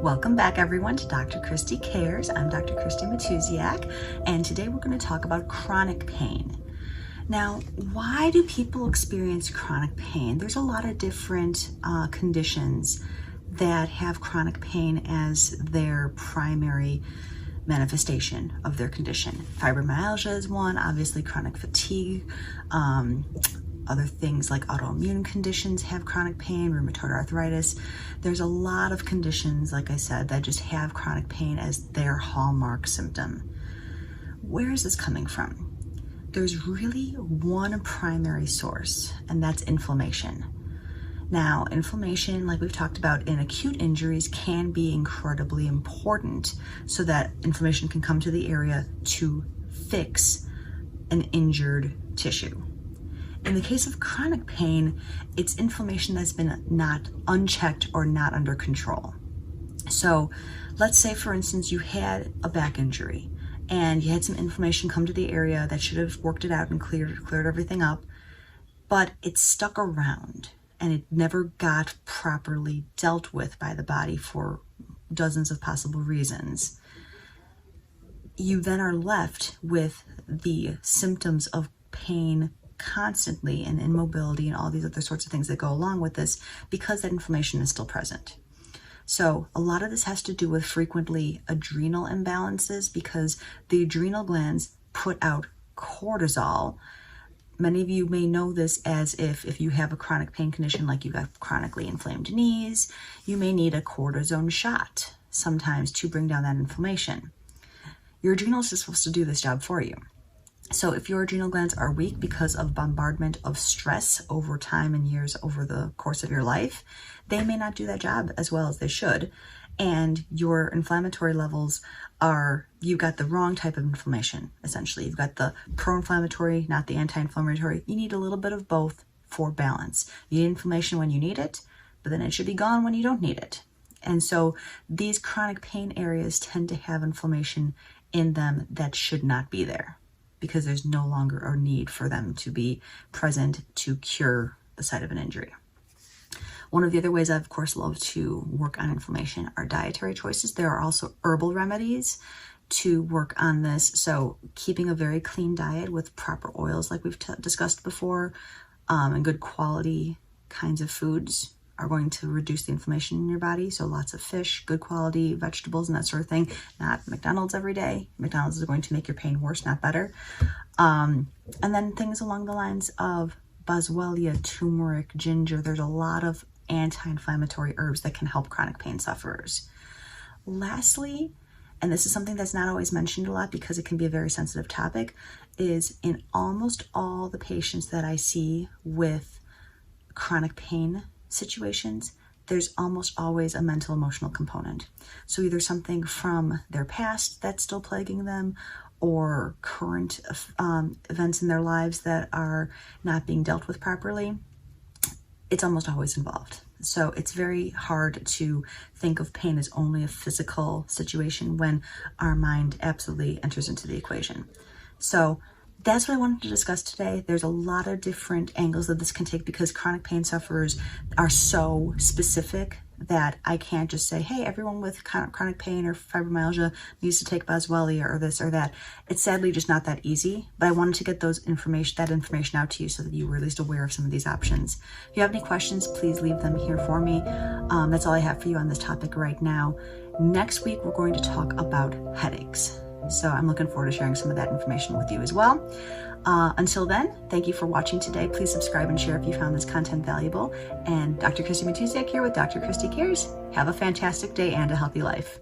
Welcome back everyone to Dr. Christy Cares. I'm Dr. Christy Matuziak, and today we're going to talk about chronic pain. Now, why do people experience chronic pain? There's a lot of different conditions that have chronic pain as their primary manifestation of their condition. Fibromyalgia is one, obviously chronic fatigue. Other things like autoimmune conditions have chronic pain, rheumatoid arthritis. There's a lot of conditions, like I said, that just have chronic pain as their hallmark symptom. Where is this coming from? There's really one primary source, and that's inflammation. Now, inflammation, like we've talked about in acute injuries, can be incredibly important so that inflammation can come to the area to fix an injured tissue. In the case of chronic pain, it's inflammation that's been not unchecked or not under control. So let's say, for instance, you had a back injury and you had some inflammation come to the area that should have worked it out and cleared everything up, but it stuck around and it never got properly dealt with by the body for dozens of possible reasons. You then are left with the symptoms of pain constantly and immobility and all these other sorts of things that go along with this because that inflammation is still present. So a lot of this has to do with frequently adrenal imbalances because the adrenal glands put out cortisol. Many of you may know this as if you have a chronic pain condition like you have chronically inflamed knees, you may need a cortisone shot sometimes to bring down that inflammation. Your adrenals are supposed to do this job for you. So if your adrenal glands are weak because of bombardment of stress over time and years over the course of your life, they may not do that job as well as they should. And your inflammatory levels you've got the wrong type of inflammation, essentially. You've got the pro-inflammatory, not the anti-inflammatory. You need a little bit of both for balance. You need inflammation when you need it, but then it should be gone when you don't need it. And so these chronic pain areas tend to have inflammation in them that should not be there, because there's no longer a need for them to be present to cure the site of an injury. One of the other ways I, of course, love to work on inflammation are dietary choices. There are also herbal remedies to work on this. So keeping a very clean diet with proper oils, like we've discussed before, and good quality kinds of foods are going to reduce the inflammation in your body. So lots of fish, good quality vegetables and that sort of thing. Not McDonald's every day. McDonald's is going to make your pain worse, not better. And then things along the lines of boswellia, turmeric, ginger. There's a lot of anti-inflammatory herbs that can help chronic pain sufferers. Lastly, and this is something that's not always mentioned a lot because it can be a very sensitive topic, is in almost all the patients that I see with chronic pain situations, there's almost always a mental emotional component. So either something from their past that's still plaguing them or current events in their lives that are not being dealt with properly. It's almost always involved. So it's very hard to think of pain as only a physical situation when our mind absolutely enters into the equation. So that's what I wanted to discuss today. There's a lot of different angles that this can take because chronic pain sufferers are so specific that I can't just say, hey, everyone with chronic pain or fibromyalgia needs to take boswellia or this or that. It's sadly just not that easy, but I wanted to get that information out to you so that you were at least aware of some of these options. If you have any questions, please leave them here for me. That's all I have for you on this topic right now. Next week, we're going to talk about headaches. So I'm looking forward to sharing some of that information with you as well. Until then, thank you for watching today. Please subscribe and share if you found this content valuable. And Dr. Christy Matuziak here with Dr. Christy Cares. Have a fantastic day and a healthy life.